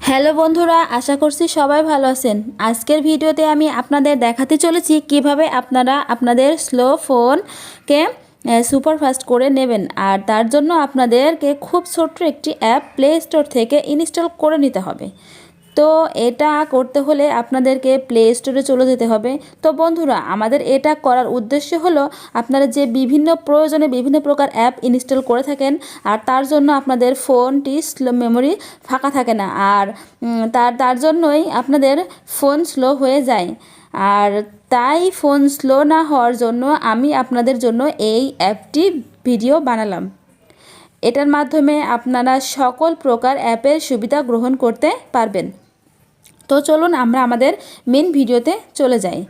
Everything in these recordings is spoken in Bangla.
হ্যালো বন্ধুরা, আশা করছি সবাই ভালো আছেন। আজকের ভিডিওতে আমি আপনাদের দেখাতে চলেছি কিভাবে আপনারা আপনাদের স্লো ফোনকে সুপারফাস্ট করে নেবেন। আর তার জন্য আপনাদেরকে খুব ছোট্ট একটি অ্যাপ প্লে স্টোর থেকে ইনস্টল করে নিতে হবে। তো এটা করতে হলে আপনাদেরকে প্লে স্টোরে চলে যেতে হবে। তো বন্ধুরা, আমাদের এটা করার উদ্দেশ্য হলো আপনারা যে বিভিন্ন প্রয়োজনে বিভিন্ন প্রকার অ্যাপ ইনস্টল করে থাকেন, আর তার জন্য আপনাদের ফোনটি স্লো মেমোরি ফাঁকা থাকে না, আর তার জন্যই আপনাদের ফোন স্লো হয়ে যায়। আর তাই ফোন স্লো না হওয়ার জন্য আমি আপনাদের জন্য এই অ্যাপটি ভিডিও বানালাম। এটার মাধ্যমে আপনারা সকল প্রকার অ্যাপের সুবিধা গ্রহণ করতে পারবেন। তো চলুন আমরা আমাদের মেন ভিডিওতে চলে যাই।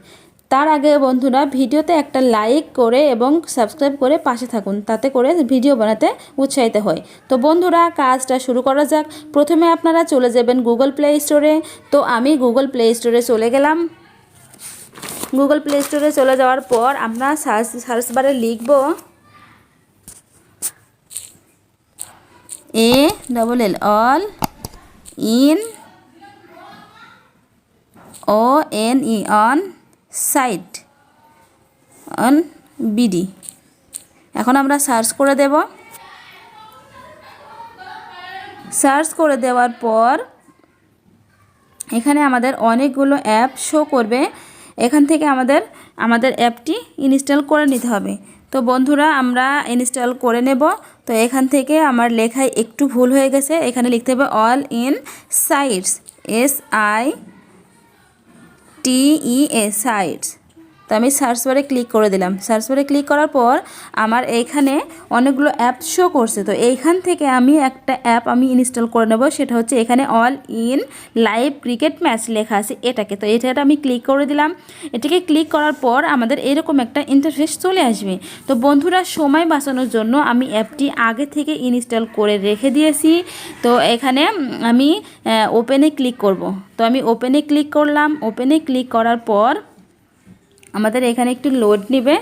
তার আগে বন্ধুরা, ভিডিওতে একটা লাইক করে এবং সাবস্ক্রাইব করে পাশে থাকুন, তাতে করে ভিডিও বানাতে উৎসাহিত হয়। তো বন্ধুরা, কাজটা শুরু করা যাক। প্রথমে আপনারা চলে যাবেন গুগল প্লে স্টোরে। তো আমি গুগল প্লে স্টোরে চলে গেলাম। গুগল প্লে স্টোরে চলে যাওয়ার পর আমরা সার্চ বারে লিখব ALL all in ONE one site on BD. এখন আমরা সার্চ করে দেব। সার্চ করে দেওয়ার পর এখানে আমাদের অনেকগুলো অ্যাপ শো করবে। এখান থেকে আমাদের অ্যাপটি ইনস্টল করে নিতে হবে। তো বন্ধুরা, আমরা ইনস্টল করে নেব। তো এখান থেকে আমার লেখায় একটু ভুল হয়ে গেছে, এখানে লিখতে হবে all in sites, SITES sites. তো আমি সার্চ বারে ক্লিক করে দিলাম। সার্চ বারে ক্লিক করার পর আমার এইখানে অনেকগুলো অ্যাপ শো করছে। তো এইখান থেকে আমি একটা অ্যাপ ইনস্টল করে নেব, সেটা হচ্ছে এখানে all in live cricket match লেখা আছে এটাকে। তো এটা আমি ক্লিক করে দিলাম। এটাকে ক্লিক করার পর আমাদের এরকম একটা ইন্টারফেস চলে আসবে। তো বন্ধুরা, সময় বাঁচানোর জন্য আমি অ্যাপটি আগে থেকে ইনস্টল করে রেখে দিয়েছি। তো এখানে আমি ওপেনে ক্লিক করব। তো আমি ওপেনে ক্লিক করলাম। ওপেনে ক্লিক করার পর আমাদের এখানে একটু লোড নেবে।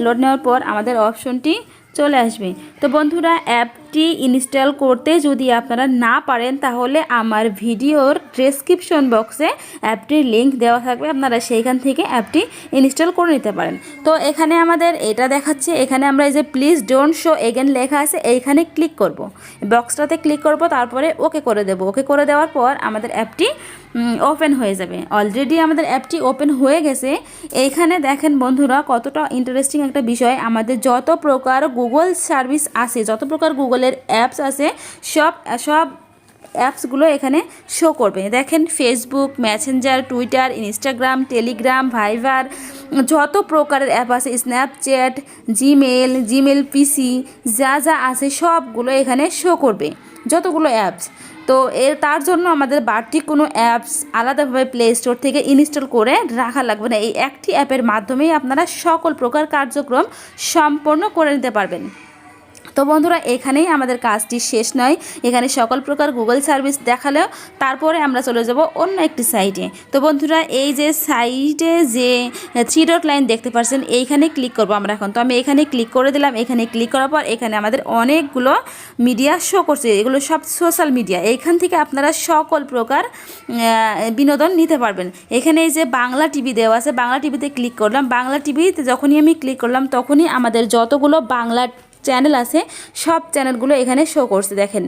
লোড নেওয়ার পর আমাদের অপশনটি চলে আসবে। তো বন্ধুরা, অ্যাপটি ইনস্টল করতে যদি আপনারা না পারেন, তাহলে আমার ভিডিওর ডেসক্রিপশন বক্সে অ্যাপটির লিঙ্ক দেওয়া থাকবে, আপনারা সেইখান থেকে অ্যাপটি ইনস্টল করে নিতে পারেন। তো এখানে আমাদের এটা দেখাচ্ছে, এখানে আমরা এই যে প্লিজ ডোন্ট শো এগেন লেখা আছে, এইখানে ক্লিক করব, বক্সটাতে ক্লিক করব, তারপরে ওকে করে দেব। ওকে করে দেওয়ার পর আমাদের অ্যাপটি ওপেন হয়ে যাবে। অলরেডি আমাদের অ্যাপটি ওপেন হয়ে গেছে। এইখানে দেখেন বন্ধুরা, কতটা ইন্টারেস্টিং একটা বিষয়। আমাদের যত প্রকার গুগল সার্ভিস আছে, যত প্রকার গুগলের অ্যাপস আছে, সব অ্যাপসগুলো এখানে শো করবে। দেখেন, Facebook, Messenger, Twitter, Instagram, Telegram, Viber, যত প্রকারের অ্যাপ আছে, স্ন্যাপচ্যাট, জিমেল পিসি, যা আছে সবগুলো এখানে শো করবে, যতগুলো অ্যাপস। তো তার জন্য আমাদের বাড়তি কোনো অ্যাপস আলাদাভাবে প্লে স্টোর থেকে ইনস্টল করে রাখা লাগবে না। এই একটি অ্যাপের মাধ্যমেই আপনারা সকল প্রকার কার্যক্রম সম্পন্ন করে নিতে পারবেন। তো বন্ধুরা, এখানেই আমাদের কাজটি শেষ নয়। এখানে সকল প্রকার গুগল সার্ভিস দেখালেও তারপরে আমরা চলে যাব অন্য একটি সাইটে। তো বন্ধুরা, এই যে সাইটে যে 3 ডট লাইন দেখতে পাচ্ছেন, এইখানে ক্লিক করব আমরা এখন। তো আমি এখানে ক্লিক করে দিলাম। এখানে ক্লিক করার পর এখানে আমাদের অনেকগুলো মিডিয়া শো করছে, এগুলো সব সোশ্যাল মিডিয়া। এইখান থেকে আপনারা সকল প্রকার বিনোদন নিতে পারবেন। এখানে এই যে বাংলা টিভি দেওয়া আছে, বাংলা টিভিতে ক্লিক করলাম। বাংলা টিভিতে যখনই আমি ক্লিক করলাম, তখনই আমাদের যতগুলো বাংলা চ্যানেল আছে সব চ্যানেলগুলো এখানে শো করছে। দেখেন,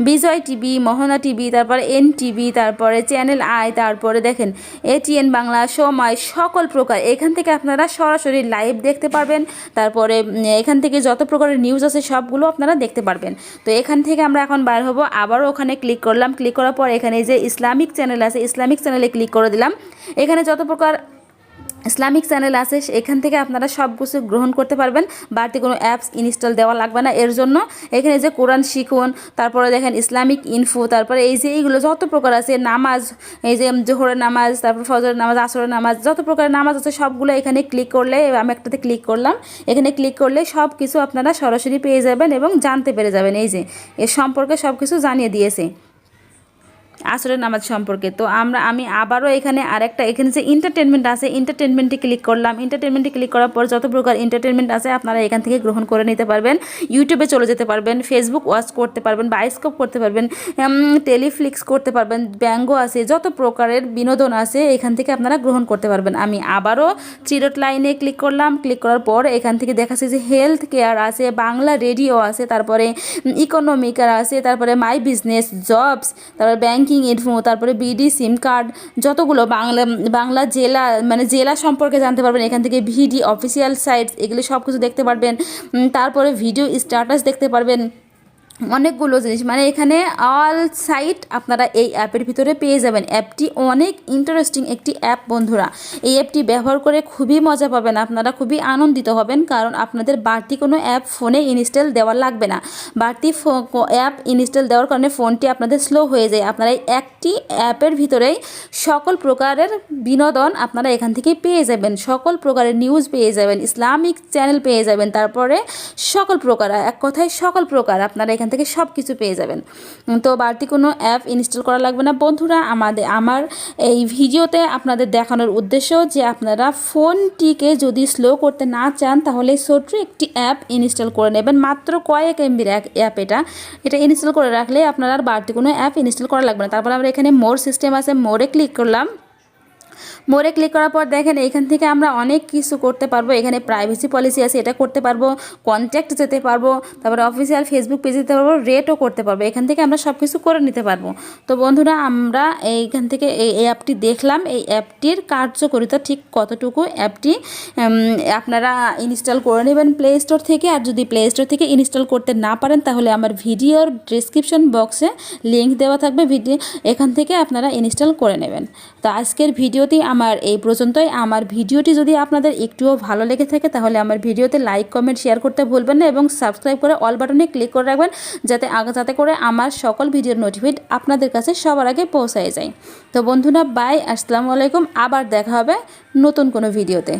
বিজয় টিভি, মোহনা টিভি, তারপরে NTV, তারপরে চ্যানেল আই, তারপরে দেখেন ATN বাংলা, সময়, সকল প্রকার। এখান থেকে আপনারা সরাসরি লাইভ দেখতে পারবেন। তারপরে এখান থেকে যত প্রকারের নিউজ আছে সবগুলো আপনারা দেখতে পারবেন। তো এখান থেকে আমরা এখন বার হব। আবারও ওখানে ক্লিক করলাম। ক্লিক করার পর এখানে যে ইসলামিক চ্যানেল আছে, ইসলামিক চ্যানেলে ক্লিক করে দিলাম। এখানে যত প্রকার ইসলামিক চ্যানেল আছে এখান থেকে আপনারা সব কিছু গ্রহণ করতে পারবেন। বাড়তি কোনো অ্যাপস ইনস্টল দেওয়া লাগবে না এর জন্য। এখানে যে কোরআন শিখুন, তারপরে দেখেন ইসলামিক ইনফো, তারপরে এই যে এইগুলো যত প্রকার আছে, নামাজ, এই যে জোহরের নামাজ, তারপর ফজরের নামাজ, আসরের নামাজ, যত প্রকার নামাজ আছে সবগুলো এখানে ক্লিক করলে, আমি একটাতে ক্লিক করলাম, এখানে ক্লিক করলে সব কিছু আপনারা সরাসরি পেয়ে যাবেন এবং জানতে পেরে যাবেন। এই যে এর সম্পর্কে সব কিছু জানিয়ে দিয়েছে। আসরের নামাজ সম্পর্কে। তো আমি আবারও এখানে এখানে যে এন্টারটেনমেন্ট আছে, এন্টারটেনমেন্টে ক্লিক করলাম। এন্টারটেনমেন্টে ক্লিক করার পর যত প্রকার এন্টারটেনমেন্ট আছে আপনারা এখান থেকে গ্রহণ করে নিতে পারবেন। ইউটিউবে চলে যেতে পারবেন, ফেসবুক ওয়াচ করতে পারবেন, বায়োস্কোপ করতে পারবেন, টেলিফ্লিক্স করতে পারবেন, ব্যঙ্গ আছে, যত প্রকারের বিনোদন আছে এখান থেকে আপনারা গ্রহণ করতে পারবেন। আমি আবারও থ্রি ডট লাইনে ক্লিক করলাম। ক্লিক করার পর এখান থেকে দেখাচ্ছে যে হেলথ কেয়ার আছে, বাংলা রেডিও আছে, তারপরে ইকোনমিকার আছে, তারপরে মাই বিজনেস, জবস, তারপরে ব্যাংকিং ইনফো, তারপরে বিডি সিম কার্ড, যতগুলো বাংলা জেলা মানে জেলা সম্পর্কে জানতে পারবেন এখান থেকে, ভিডি অফিসিয়াল সাইটস, এগুলি সব কিছু দেখতে পারবেন। তারপরে ভিডিও স্ট্যাটাস দেখতে পারবেন, অনেকগুলো জিনিস, মানে এখানে অল সাইট আপনারা এই অ্যাপের ভিতরে পেয়ে যাবেন। অ্যাপটি অনেক ইন্টারেস্টিং একটি অ্যাপ বন্ধুরা। এই অ্যাপটি ব্যবহার করে খুবই মজা পাবেন, আপনারা খুবই আনন্দিত হবেন, কারণ আপনাদের বাড়তি কোনো অ্যাপ ফোনে ইনস্টল দেওয়া লাগবে না। বাড়তি অ্যাপ ইনস্টল দেওয়ার কারণে ফোনটি আপনাদের স্লো হয়ে যায়। আপনারা একটি অ্যাপের ভিতরেই সকল প্রকারের বিনোদন আপনারা এখান থেকে পেয়ে যাবেন, সকল প্রকারের নিউজ পেয়ে যাবেন, ইসলামিক চ্যানেল পেয়ে যাবেন, তারপরে সকল প্রকার, এক কথায় সকল প্রকার আপনারা এখান থেকে সব কিছু পেয়ে যাবেন। তো বাড়তি কোনো অ্যাপ ইনস্টল করা লাগবে না বন্ধুরা। আমার এই ভিডিওতে আপনাদের দেখানোর উদ্দেশ্য যে আপনারা ফোনটিকে যদি স্লো করতে না চান তাহলে ছোট্ট একটি অ্যাপ ইনস্টল করে নেবেন, মাত্র কয়েক এমবির অ্যাপ। এটা ইনস্টল করে রাখলে আপনার আর বাড়তি কোনো অ্যাপ ইনস্টল করা লাগবে না। তারপর আমরা এখানে মোর সিস্টেম আছে, মোরে ক্লিক করলাম। মোরে ক্লিক করার পর দেখেন এখান থেকে আমরা অনেক কিছু করতে পারবো। এখানে প্রাইভেসি পলিসি আছে, এটা করতে পারবো, কন্ট্যাক্ট যেতে পারবো, তারপরে অফিসিয়াল ফেসবুক পেজে যেতে পারবো, রেটও করতে পারবো। এখান থেকে আমরা সব কিছু করে নিতে পারবো। তো বন্ধুরা আমরা এইখান থেকে এই অ্যাপটি দেখলাম, এই অ্যাপটির কার্যকারিতা ঠিক কতটুকু, অ্যাপটি আপনারা ইনস্টল করে নেবেন প্লে স্টোর থেকে। আর যদি প্লে স্টোর থেকে ইনস্টল করতে না পারেন তাহলে আমার ভিডিওর ডেসক্রিপশন বক্সে লিঙ্ক দেওয়া থাকবে, এখান থেকে আপনারা ইনস্টল করে নেবেন। তো আজকের ভিডিওটি আমার এই পর্যন্তই। আমার ভিডিওটি যদি আপনাদের একটুও ভালো লেগে থাকে তাহলে আমার ভিডিওতে লাইক, কমেন্ট, শেয়ার করতে ভুলবেন না এবং সাবস্ক্রাইব করে অল বাটনে ক্লিক করে রাখবেন, যাতে করে আমার সকল ভিডিওর নোটিফিকেশন আপনাদের কাছে সবার আগে পৌঁছায় যায়। তো বন্ধুরা বাই, আসসালামু আলাইকুম, আবার দেখা হবে নতুন কোনো ভিডিওতে।